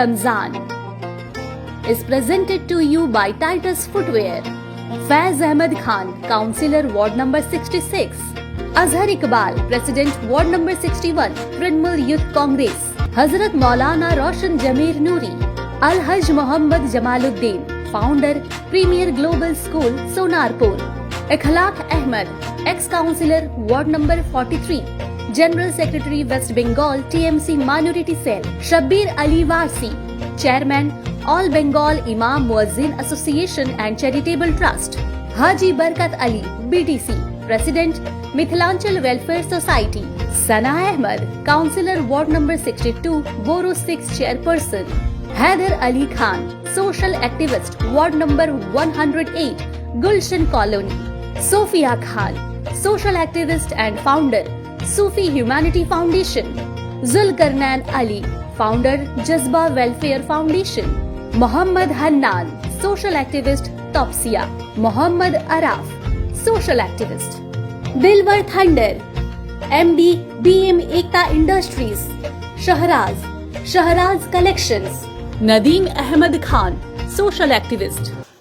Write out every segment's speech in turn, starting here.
Ramzan is presented to you by Titus Footwear. Faiz Ahmed Khan, Councillor Ward number 66. Azhar Iqbal, President Ward number 61, Trinamool Youth Congress. Hazrat Maulana Roshan Jameer Noori. Al-Hajj Muhammad Jamaluddin, Founder, Premier Global School, Sonarpur. Ikhlaq Ahmed, Ex-Councillor Ward number 43. General Secretary West Bengal TMC Minority Cell. Shabbir Ali Warsi, Chairman All Bengal Imam Muazzin Association and Charitable Trust. Haji Barkat Ali, BTC, President Mithilanchal Welfare Society. Sana Ahmed, Councillor Ward number 62, Boro 6 Chairperson. Haider Ali Khan, Social Activist, Ward number 108, Gulshan Colony. Sophia Khan, Social Activist and Founder, Sufi Humanity Foundation. Zulkarnain Ali, Founder, Jazba Welfare Foundation. Muhammad Hannan, Social Activist, Topsia. Muhammad Araf, Social Activist. Dilbar Thunder, MD, BM Ekta Industries. Shahraz Collections. Nadeem Ahmed Khan, Social Activist.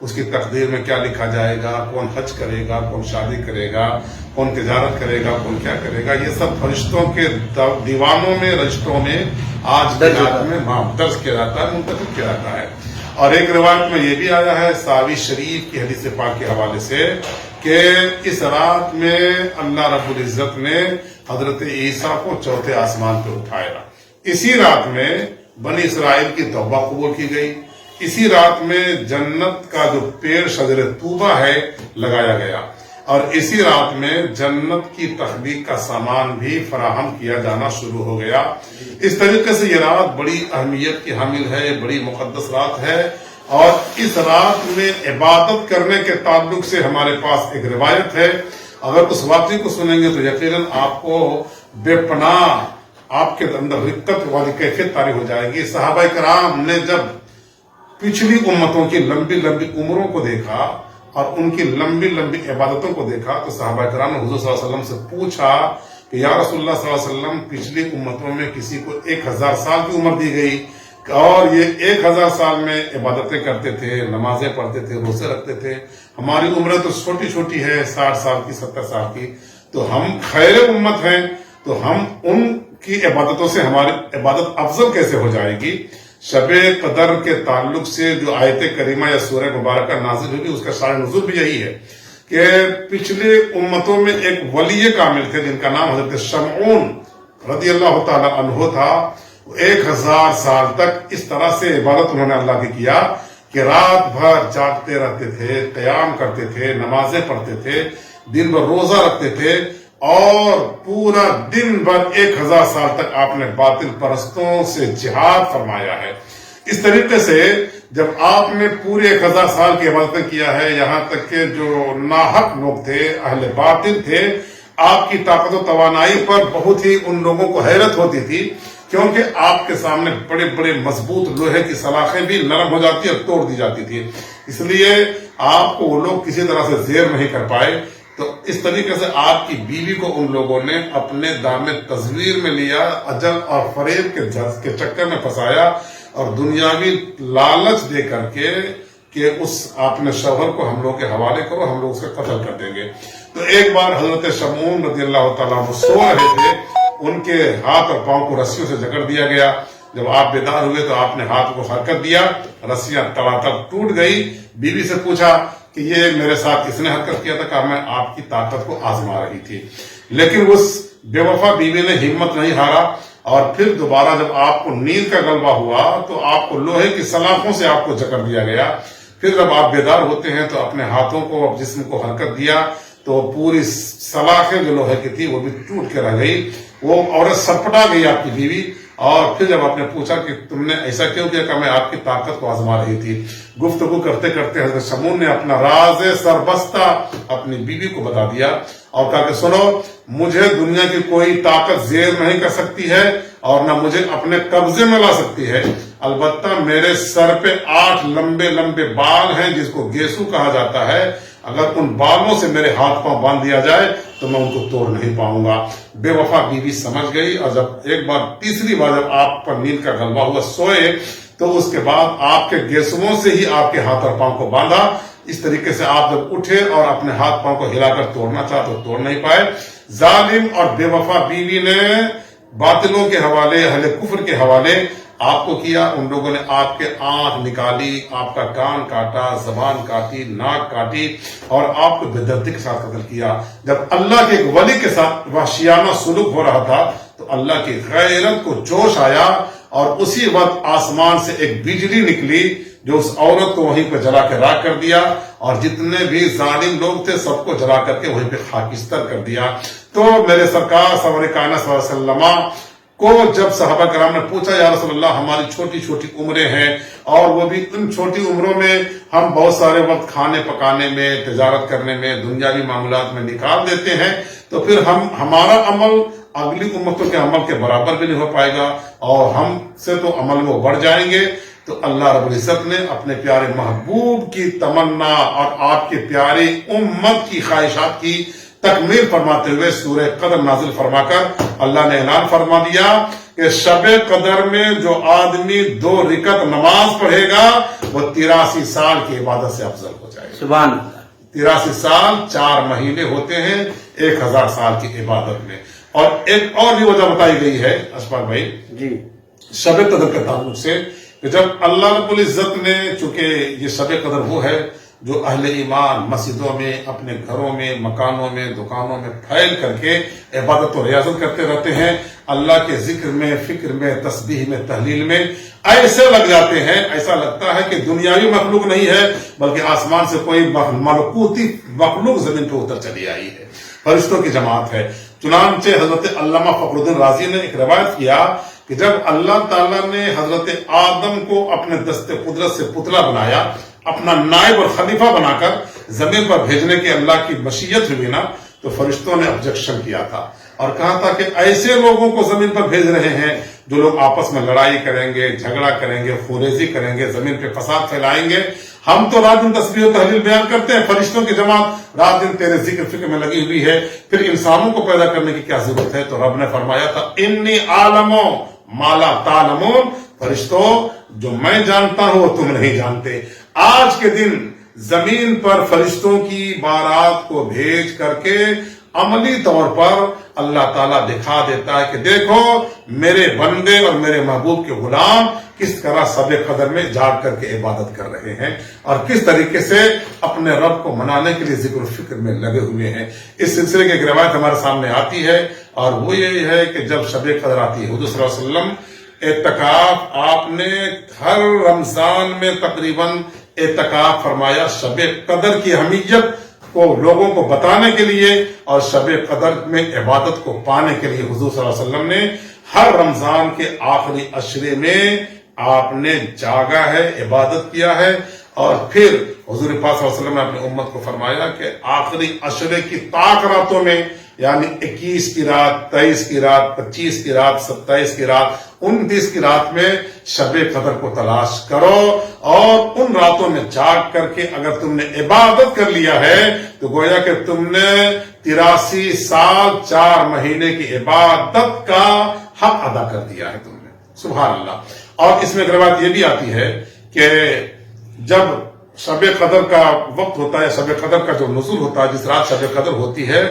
اس کی تقدیر میں کیا لکھا جائے گا، کون حج کرے گا، کون شادی کرے گا، کون تجارت کرے گا، کون کیا کرے گا، یہ سب فرشتوں کے دیوانوں میں، رجسٹروں میں آج کی رات میں درج کیا جاتا ہے، منتخب کیا جاتا ہے۔ اور ایک روایت میں یہ بھی آیا ہے ساوی شریف کی حدیث پاک کے حوالے سے کہ اس رات میں اللہ رب العزت نے حضرت عیسیٰ کو چوتھے آسمان پہ اٹھایا۔ اسی رات میں بنی اسرائیل کی توبہ قبول کی گئی۔ اسی رات میں جنت کا جو پیڑ شجر طوبہ ہے لگایا گیا، اور اسی رات میں جنت کی تخلیق کا سامان بھی فراہم کیا جانا شروع ہو گیا۔ اس طریقے سے یہ رات بڑی اہمیت کی حامل ہے، بڑی مقدس رات ہے، اور اس رات میں عبادت کرنے کے تعلق سے ہمارے پاس ایک روایت ہے۔ اگر اس واقعے کو سنیں گے تو یقیناً آپ کو بے پناہ آپ کے اندر رقت والی کیفیت طاری ہو جائے گی۔ صحابہ کرام نے جب پچھلی امتوں کی لمبی لمبی عمروں کو دیکھا اور ان کی لمبی لمبی عبادتوں کو دیکھا تو صحابہ کرام نے حضور صلی اللہ علیہ وسلم سے پوچھا کہ یا رسول اللہ صلی اللہ علیہ وسلم، پچھلی امتوں میں کسی کو 1000 سال کی عمر دی گئی اور یہ 1000 سال میں عبادتیں کرتے تھے، نمازیں پڑھتے تھے، روزے رکھتے تھے، ہماری عمریں تو چھوٹی چھوٹی ہے، 60 سال کی، 70 سال کی، تو ہم خیر امت ہیں، تو ہم ان کی عبادتوں سے ہماری عبادت افضل کیسے ہو جائے گی؟ شب قدر کے تعلق سے جو آیت کریمہ یا سورہ مبارکہ نازل ہوئی اس کا شان نزول بھی یہی ہے کہ پچھلے امتوں میں ایک ولی کامل تھے جن کا نام حضرت شمعون رضی اللہ تعالی عنہ تھا۔ 1000 سال تک اس طرح سے عبادت انہوں نے اللہ کی کیا کہ رات بھر جاگتے رہتے تھے، قیام کرتے تھے، نمازیں پڑھتے تھے، دن بھر روزہ رکھتے تھے، اور پورا دن بھر 1000 سال تک آپ نے باطل پرستوں سے جہاد فرمایا ہے۔ اس طریقے سے جب آپ نے پورے 1000 سال کی عبادتیں کیا ہے، یہاں تک کہ جو ناحق لوگ تھے، اہل باطل تھے، آپ کی طاقت و توانائی پر بہت ہی ان لوگوں کو حیرت ہوتی تھی، کیونکہ آپ کے سامنے بڑے بڑے مضبوط لوہے کی سلاخیں بھی نرم ہو جاتی اور توڑ دی جاتی تھی، اس لیے آپ کو وہ لوگ کسی طرح سے زیر نہیں کر پائے۔ تو اس طریقے سے آپ کی بیوی کو ان لوگوں نے اپنے دام تزویر میں لیا، اجل اور فریب کے چکر میں پھنسایا، اور دنیاوی لالچ دے کر کے کہ آپ نے شوہر کو ہم لوگ کے حوالے کرو، ہم لوگ اسے قتل کر دیں گے۔ تو ایک بار حضرت شمعون رضی اللہ تعالیٰ عنہ سو رہے تھے، ان کے ہاتھ اور پاؤں کو رسیوں سے جکڑ دیا گیا۔ جب آپ بیدار ہوئے تو آپ نے ہاتھ کو حرکت دیا، رسیاں تڑاطڑ ٹوٹ گئی۔ بیوی سے پوچھا کہ یہ میرے ساتھ کس نے حرکت کیا تھا؟ کہا میں آپ کی طاقت کو آزما رہی تھی۔ لیکن اس بے وفا بیوی نے ہمت نہیں ہارا، اور پھر دوبارہ جب آپ کو نیند کا غلبہ ہوا تو آپ کو لوہے کی سلاخوں سے آپ کو جکڑ دیا گیا۔ پھر جب آپ بیدار ہوتے ہیں تو اپنے ہاتھوں کو، جسم کو حرکت دیا تو پوری سلاخیں جو لوہے کی تھی وہ بھی ٹوٹ کے رہ گئی۔ وہ عورت سرپٹا گئی آپ کی بیوی، اور پھر جب آپ نے پوچھا کہ تم نے ایسا کیوں کیا؟ کہ میں آپ کی طاقت کو آزما رہی تھی۔ گفتگو کرتے کرتے حضرت شمعون نے اپنا راز سربستہ اپنی بیوی کو بتا دیا اور کہا کہ سنو، مجھے دنیا کی کوئی طاقت زیر نہیں کر سکتی ہے اور نہ مجھے اپنے قبضے میں لا سکتی ہے، البتہ میرے سر پہ 8 لمبے لمبے بال ہیں جس کو گیسو کہا جاتا ہے، اگر ان بالوں سے میرے ہاتھ پاؤں باندھ دیا جائے تو میں ان کو توڑ نہیں پاؤں گا۔ بے وفا بیوی سمجھ گئی، اور جب ایک بار تیسری بار جب آپ پر نیند کا غلبہ ہوا، سوئے، تو اس کے بعد آپ کے گیسوؤں سے ہی آپ کے ہاتھ اور پاؤں کو باندھا۔ اس طریقے سے آپ جب اٹھے اور اپنے ہاتھ پاؤں کو ہلا کر توڑنا چاہا تو توڑ نہیں پائے۔ ظالم اور بے وفا بیوی نے باطلوں کے حوالے، اہل کفر کے حوالے آپ کو کیا۔ ان لوگوں نے آپ کے آنکھ نکالی، آپ کا کان کاٹا، زبان کاٹی، ناک کاٹی، اور آپ کو بے دردی کے ساتھ قتل کیا۔ جب اللہ کے ایک ولی کے ساتھ وحشیانہ سلوک ہو رہا تھا تو اللہ کی غیرت کو جوش آیا، اور اسی وقت آسمان سے ایک بجلی نکلی جو اس عورت کو وہیں پہ جلا کے راکھ کر دیا، اور جتنے بھی ظالم لوگ تھے سب کو جلا کر کے وہیں پہ خاکستر کر دیا۔ تو میرے سرکار سرور کائنات صلی اللہ علیہ وسلم کو جب صحابہ کرام نے پوچھا یا رسول اللہ ہماری چھوٹی چھوٹی عمریں ہیں، اور وہ بھی ان چھوٹی عمروں میں ہم بہت سارے وقت کھانے پکانے میں، تجارت کرنے میں، دنیاوی معاملات میں نکال دیتے ہیں، تو پھر ہمارا عمل اگلی امتوں کے عمل کے برابر بھی نہیں ہو پائے گا، اور ہم سے تو عمل وہ بڑھ جائیں گے۔ تو اللہ رب العزت نے اپنے پیارے محبوب کی تمنا اور آپ کے پیارے امت کی خواہشات کی تکمیل فرماتے ہوئے سورہ قدر نازل فرما کر اللہ نے اعلان فرما دیا کہ شب قدر میں جو آدمی 2 رکعت نماز پڑھے گا وہ 83 سال کی عبادت سے افضل ہو جائے گا. سبحان اللہ. 83 سال 4 مہینے ہوتے ہیں 1000 سال کی عبادت میں. اور ایک اور بھی وجہ بتائی گئی ہے اشفاق بھائی جی شب قدر کے تعلق سے کہ جب اللہ رب العزت نے، چونکہ یہ شب قدر وہ ہے جو اہل ایمان مسجدوں میں، اپنے گھروں میں، مکانوں میں، دکانوں میں پھیل کر کے عبادت و ریاضت کرتے رہتے ہیں، اللہ کے ذکر میں، فکر میں، تسبیح میں، تحلیل میں ایسے لگ جاتے ہیں، ایسا لگتا ہے کہ دنیاوی مخلوق نہیں ہے بلکہ آسمان سے کوئی ملکوتی مخلوق زمین پہ اتر چلی آئی ہے، فرشتوں کی جماعت ہے. چنانچہ حضرت علامہ فخر الدین رازی نے ایک روایت کیا کہ جب اللہ تعالیٰ نے حضرت آدم کو اپنے دست قدرت سے پتلا بنایا، اپنا نائب اور خلیفہ بنا کر زمین پر بھیجنے کی اللہ کی مشیت ہوئی نا، تو فرشتوں نے آبجیکشن کیا تھا اور کہا تھا کہ ایسے لوگوں کو زمین پر بھیج رہے ہیں جو لوگ آپس میں لڑائی کریں گے، جھگڑا کریں گے، خوریزی کریں گے، زمین پہ فساد پھیلائیں گے. ہم تو رات دن تسبیح و تحلیل بیان کرتے ہیں، فرشتوں کی جماعت رات دن تیرے ذکر فکر میں لگی ہوئی ہے، پھر انسانوں کو پیدا کرنے کی کیا ضرورت ہے؟ تو رب نے فرمایا تھا انی عالم ما لا تعلمون، فرشتوں جو میں جانتا ہوں وہ تم نہیں جانتے. آج کے دن زمین پر فرشتوں کی بارات کو بھیج کر کے عملی طور پر اللہ تعالیٰ دکھا دیتا ہے کہ دیکھو میرے بندے اور میرے محبوب کے غلام کس طرح شب قدر میں جاگ کر کے عبادت کر رہے ہیں اور کس طریقے سے اپنے رب کو منانے کے لیے ذکر و فکر میں لگے ہوئے ہیں. اس سلسلے کی ایک روایت ہمارے سامنے آتی ہے اور وہ یہ ہے کہ جب شب قدر آتی ہے حضور صلی اللہ علیہ وسلم اعتکاف آپ نے ہر رمضان میں تقریباً اعتکاف فرمایا شب قدر کی اہمیت کو لوگوں کو بتانے کے لیے اور شب قدر میں عبادت کو پانے کے لیے حضور صلی اللہ علیہ وسلم نے ہر رمضان کے آخری عشرے میں آپ نے جاگا ہے، عبادت کیا ہے. اور پھر حضور پاک صلی اللہ علیہ وسلم نے اپنی امت کو فرمایا کہ آخری عشرے کی طاق راتوں میں، یعنی 21 کی رات، 23 کی رات، 25 کی رات، 27 کی رات، 29 کی رات میں شب قدر کو تلاش کرو اور ان راتوں میں جاگ کر کے اگر تم نے عبادت کر لیا ہے تو گویا کہ تم نے 83 سال 4 مہینے کی عبادت کا حق ادا کر دیا ہے تم نے. سبحان اللہ. اور اس میں ایک روایت یہ بھی آتی ہے کہ جب شب قدر کا وقت ہوتا ہے، شب قدر کا جو نزول ہوتا ہے، جس رات شب قدر ہوتی ہے،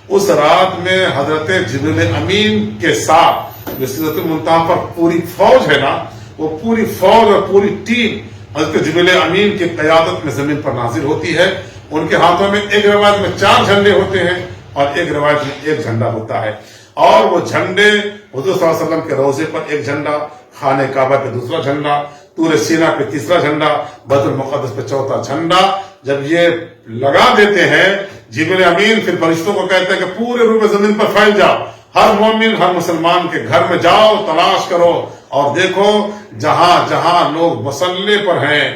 اس رات میں حضرت جبریل امین کے ساتھ جو سدرۃ المنتہا پر پوری فوج ہے نا، وہ پوری فوج اور پوری ٹیم حضرت جبریل امین کی قیادت میں زمین پر نازل ہوتی ہے. ان کے ہاتھوں میں ایک روایت میں 4 جھنڈے ہوتے ہیں اور ایک روایت میں 1 جھنڈا ہوتا ہے. اور وہ جھنڈے حضور صلی اللہ علیہ وسلم کے روضے پر 1 جھنڈا، خانہ کعبہ پہ 2 جھنڈا، طور سینا پہ 3 جھنڈا، بیت المقدس پہ 4 جھنڈا. جب یہ لگا دیتے ہیں جبریل امین پھر فرشتوں کو کہتے ہیں کہ پورے روح زمین پر پھیل جاؤ، ہر مومن ہر مسلمان کے گھر میں جاؤ، تلاش کرو اور دیکھو جہاں جہاں لوگ مصلی پر ہیں،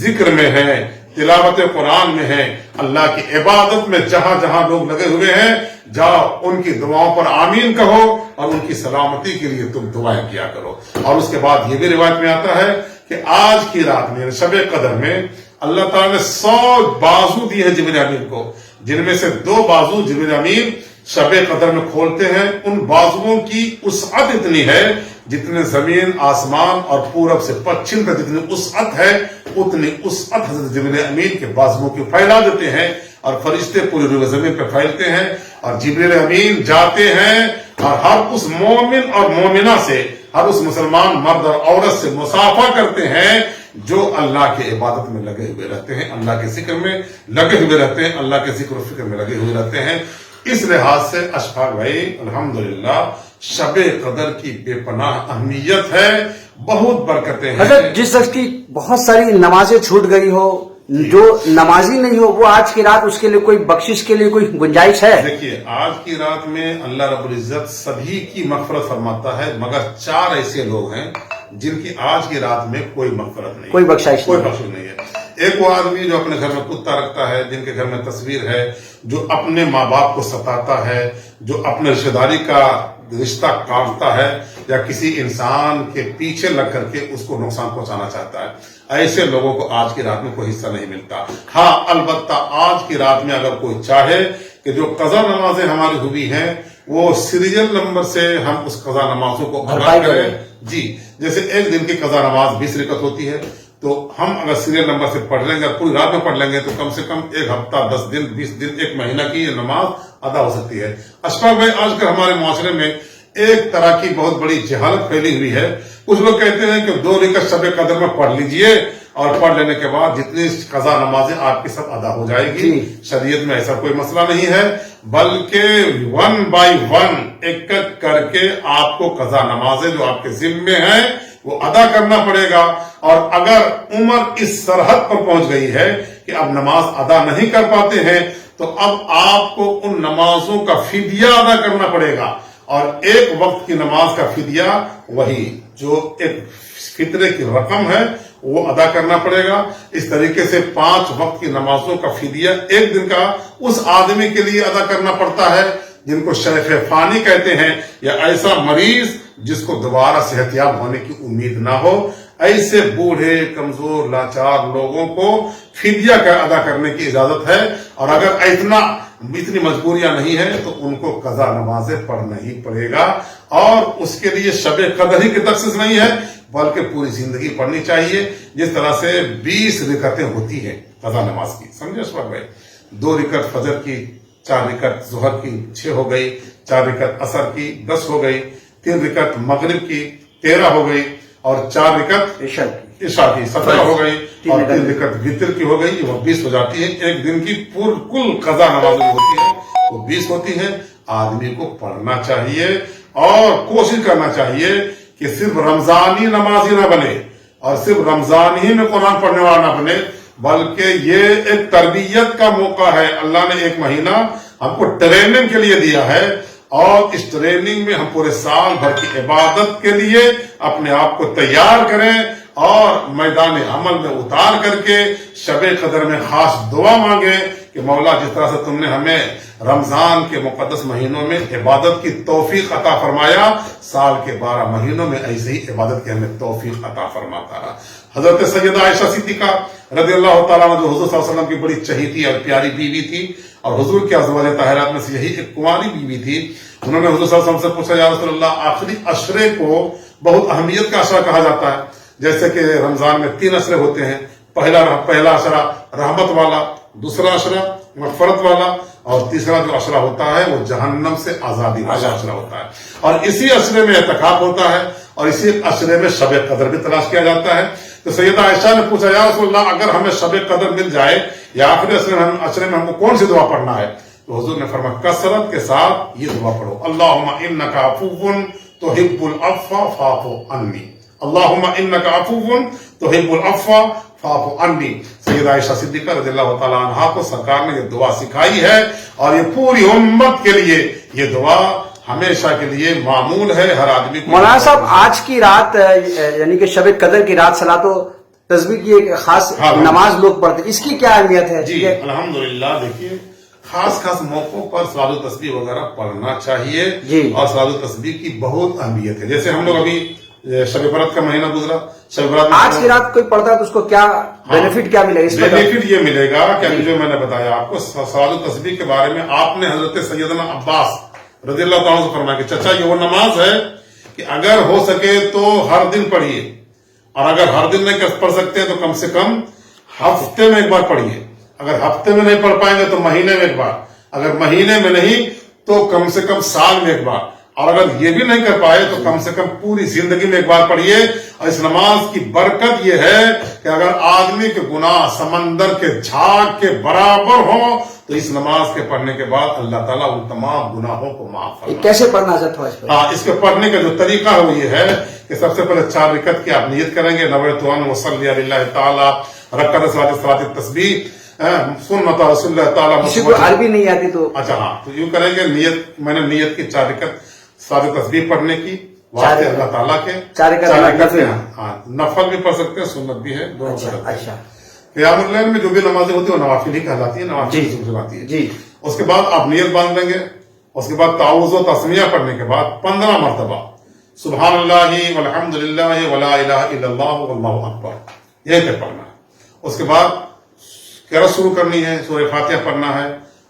ذکر میں ہیں، تلاوت قرآن میں ہیں، اللہ کی عبادت میں جہاں جہاں لوگ لگے ہوئے ہیں، جاؤ ان کی دعاؤں پر آمین کہو اور ان کی سلامتی کے لیے تم دعائیں کیا کرو. اور اس کے بعد یہ بھی روایت میں آتا ہے کہ آج کی رات میں شب قدر میں اللہ تعالیٰ نے 100 بازو دیے ہیں جبریل امین کو، جن میں سے 2 بازو جبریل امین شب قدر میں کھولتے ہیں. ان بازوؤں کی وسعت اتنی ہے جتنے زمین آسمان اور پورب سے پچھم تک جتنی وسعت ہے اتنی وسعت حضرت جبریل امین کے بازوؤں کی پھیلا دیتے ہیں اور فرشتے پوری روح زمین پہ پھیلتے ہیں اور جبریل امین جاتے ہیں اور ہر اس مومن اور مومنہ سے، ہر اس مسلمان مرد اور عورت سے مصافحہ کرتے ہیں جو اللہ کی عبادت میں لگے ہوئے رہتے ہیں، اللہ کے ذکر میں لگے ہوئے رہتے ہیں، اللہ کے ذکر و فکر میں لگے ہوئے رہتے ہیں. اس لحاظ سے اشفاق بھائی الحمدللہ شب قدر کی بے پناہ اہمیت ہے، بہت برکتیں ہیں. حضرت جس شخص کی بہت ساری نمازیں چھوٹ گئی ہو، جو نمازی نہیں ہو، وہ آج کی رات اس کے لیے کوئی بخشش کے لیے کوئی گنجائش ہے؟ دیکھیے آج کی رات میں اللہ رب العزت سبھی کی مغفرت فرماتا ہے، مگر 4 ایسے لوگ ہیں جن کی آج کی رات میں کوئی مغفرت نہیں، کوئی بخشائش نہیں ہے. ایک وہ آدمی جو اپنے گھر میں کتا رکھتا ہے، جن کے گھر میں تصویر ہے، جو اپنے ماں باپ کو ستاتا ہے، جو اپنے رشتہ داری کا رشتہ کاٹتا ہے یا کسی انسان کے پیچھے لگ کر کے اس کو نقصان پہنچانا چاہتا ہے، ایسے لوگوں کو آج کی رات میں کوئی حصہ نہیں ملتا. ہاں البتہ آج کی رات میں اگر کوئی چاہے کہ جو قضا نمازیں ہماری ہوئی ہیں وہ سیریل نمبر سے ہم اس قضا نمازوں کو ادا بھرپائی کریں. کریں. جی جیسے ایک دن کی قضا نماز 20 رکعت ہوتی ہے، تو ہم اگر سیریل نمبر سے پڑھ لیں گے، پوری رات میں پڑھ لیں گے، تو کم سے کم ایک ہفتہ، 10 دن، 20 دن، ایک مہینہ کی یہ نماز ادا ہو سکتی ہے. اشفاق بھائی، آج کل ہمارے معاشرے میں ایک طرح کی بہت بڑی جہالت پھیلی ہوئی ہے. کچھ لوگ کہتے ہیں کہ 2 رکعت شب قدر میں پڑھ لیجئے اور پڑھ لینے کے بعد جتنی قضا نمازیں آپ کی سب ادا ہو جائے گی. شریعت میں ایسا کوئی مسئلہ نہیں ہے، بلکہ 1 بائی 1 ایک ایک کر کے آپ کو قضا نمازیں جو آپ کے ذمے ہیں وہ ادا کرنا پڑے گا. اور اگر عمر اس سرحد پر پہنچ گئی ہے کہ اب نماز ادا نہیں کر پاتے ہیں، تو اب آپ کو ان نمازوں کا فدیہ ادا کرنا پڑے گا. اور ایک وقت کی نماز کا فدیہ وہی جو ایک فطرے کی رقم ہے وہ ادا کرنا پڑے گا. اس طریقے سے 5 وقت کی نمازوں کا فدیہ ایک دن کا اس آدمی کے لیے ادا کرنا پڑتا ہے جن کو شیخ فانی کہتے ہیں، یا ایسا مریض جس کو دوبارہ صحت یاب ہونے کی امید نہ ہو. ایسے بوڑھے، کمزور، لاچار لوگوں کو فدیہ کا ادا کرنے کی اجازت ہے. اور اگر اتنی مجبوریاں نہیں ہیں تو ان کو قضا نمازیں پڑھنا ہی پڑے گا. اور اس کے لیے شب قدر ہی کی تخصیص نہیں ہے، بلکہ پوری زندگی پڑھنی چاہیے. جس طرح سے 20 رکعتیں ہوتی ہیں قضا نماز کی، سمجھے اشفاق بھائی؟ 2 رکعت فجر کی، 4 رکعت ظہر کی 6 ہو گئی، 4 رکعت عصر کی 10 ہو گئی، 3 رکعت مغرب کی 13 ہو گئی، اور 4 رکعت عشاء کی 17 ہو گئی، اور 3 رکعت وتر کی ہو گئی، وہ 20 ہو جاتی ہے. ایک دن کی کل قضا نماز جو ہوتی ہے وہ 20 ہوتی ہے. آدمی کو پڑھنا چاہیے اور کوشش کرنا چاہیے کہ صرف رمضانی نمازی نہ بنے اور صرف رمضان ہی میں قرآن پڑھنے والا نہ بنے، بلکہ یہ ایک تربیت کا موقع ہے. اللہ نے ایک مہینہ ہم کو ٹریننگ کے لیے دیا ہے، اور اس ٹریننگ میں ہم پورے سال بھر کی عبادت کے لیے اپنے آپ کو تیار کریں اور میدان عمل میں اتار کر کے شب قدر میں خاص دعا مانگیں کہ مولا جس طرح سے تم نے ہمیں رمضان کے مقدس مہینوں میں عبادت کی توفیق عطا فرمایا، سال کے 12 مہینوں میں ایسے ہی عبادت کی ہمیں توفیق عطا فرماتا رہا. حضرت سیدہ عائشہ صدیقہ رضی اللہ تعالیٰ عنہ جو حضور صلی اللہ علیہ وسلم کی بڑی چہیتی اور پیاری بیوی تھی، اور حضور کے ازواج طاہرات میں سے یہی ایک کنواری بیوی تھی، انہوں نے حضور صلی اللہ علیہ وسلم سے پوچھا، یا رسول اللہ، آخری عشرے کو بہت اہمیت کا عشرہ کہا جاتا ہے، جیسے کہ رمضان میں 3 عشرے ہوتے ہیں، پہلا عشرہ رحمت والا، دوسرا عشرہ مغفرت والا، اور تیسرا جو عشرہ ہوتا ہے وہ جہنم سے آزادی والا عشرہ ہوتا ہے. اور اسی عشرے میں اعتکاف ہوتا ہے، اور اسی عشرے میں شب قدر بھی تلاش کیا جاتا ہے. تو سیدہ عائشہ نے پوچھا، یا رسول اللہ، اگر ہمیں شب قدر مل جائے یا آخری عشرے میں ہم کو کون سی دعا پڑھنا ہے؟ تو حضور نے فرمایا، کثرت کے ساتھ یہ دعا پڑھو، اللہم انک عفو تحب العفو فاعف عنی، اللہم انک عفو تحب العفو فاعف عنی. سیدہ عائشہ صدیقہ رضی اللہ تعالیٰ عنہا کو سرکار نے یہ دعا سکھائی ہے، اور یہ پوری امت کے لیے یہ دعا ہمیشہ کے لیے معمول ہے. ہر آدمی کو مولانا صاحب، آج کی رات یعنی کہ شب قدر کی رات صلاۃ و تسبیح کی ایک خاص نماز لوگ پڑھتے ہیں، اس کی کیا اہمیت ہے؟ جی الحمدللہ، دیکھیے خاص موقعوں پر صلاۃ و تسبیح وغیرہ پڑھنا چاہیے، اور صلاۃ و تسبیح کی بہت اہمیت ہے. جیسے ہم لوگ ابھی شب برات کا مہینہ گزرا، شب برات آج کی رات کوئی پڑھتا ہے تو اس کو کیا بینیفٹ کیا ملے گا؟ بینیفٹ یہ ملے گا کہ ابھی جو میں نے بتایا آپ کو صلاۃ و تسبیح کے بارے میں، آپ نے حضرت سیدنا عباس رضی اللہ تعالیٰ سے فرمایا کہ چچا یہ وہ نماز ہے کہ اگر ہو سکے تو ہر دن پڑھیے، اور اگر ہر دن نہیں پڑھ سکتے تو کم سے کم ہفتے میں ایک بار پڑھیے. اگر ہفتے میں نہیں پڑھ پائیں گے تو مہینے میں ایک بار، اگر مہینے میں نہیں تو کم سے کم سال میں ایک بار، اور اگر یہ بھی نہیں کر پائے تو کم سے کم پوری زندگی میں ایک بار پڑھیے. اور اس نماز کی برکت یہ ہے کہ اگر آدمی کے گناہ سمندر کے جھاگ کے برابر ہوں تو اس نماز کے پڑھنے کے بعد اللہ تعالیٰ ان تمام گناہوں کو معاف فرمائے. کیسے پڑھنا چاہتا ہاں، اس کے پڑھنے کا جو طریقہ ہے وہ یہ ہے کہ سب سے پہلے 4 رکعت کی آپ نیت کریں گے، نویت ان اصلی علی اللہ تعالیٰ رکعت صلاۃ التسبیح سنت رسول اللہ تعالیٰ. کسی کو عربی نہیں آتی تو اچھا ہاں، تو یوں کریں گے، نیت میں نے نیت کی 4 رکعت صلاۃ تسبیح پڑھنے کی واسطے اللہ تعالیٰ کے 4 رکعت ہاں، نفل بھی پڑھ سکتے ہیں، سنت بھی ہے، دونوں. اچھا، قیام اللیل میں جو بھی نمازیں ہوتی ہیں وہ نوافل ہی کہلاتی ہیں، نوافل کہلاتی ہے. جی. اس کے بعد آپ نیت باندھ لیں گے، اس کے بعد تعوذ و تسمیہ پڑھنے کے بعد 15 مرتبہ سبحان اللہ والحمد للہ ولا الہ الا اللہ واللہ اکبر یہ پڑھنا ہے. اس کے بعد قرأت شروع کرنی ہے، سورہ فاتحہ پڑھنا ہے،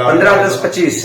15 10 25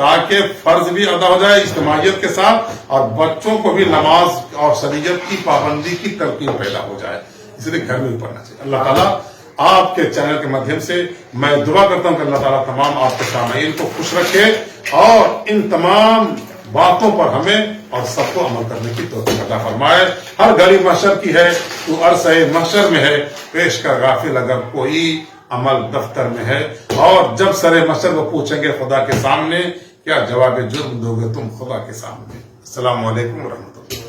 تاکہ فرض بھی ادا ہو جائے اجتماعیت کے ساتھ اور بچوں کو بھی نماز اور شریعت کی پابندی کی تلقین پیدا ہو جائے، اس لیے گھر میں بھی پڑھنا چاہیے۔ اللہ تعالیٰ آپ کے چینل کے مادھیم سے میں دعا کرتا ہوں کہ اللہ تعالیٰ تمام آپ کے سامعین کو خوش رکھے اور ان تمام باتوں پر ہمیں اور سب کو عمل کرنے کی توفیق عطا فرمائے۔ ہر گھڑی محشر کی ہے تو عرصہ محشر میں ہے، پیش کر غافل اگر کوئی عمل دفتر میں ہے، اور جب سر محشر کو پوچھیں گے خدا کے سامنے، کیا جواب جرم دو گے تم خدا کے سامنے؟ السلام علیکم ورحمۃ اللہ۔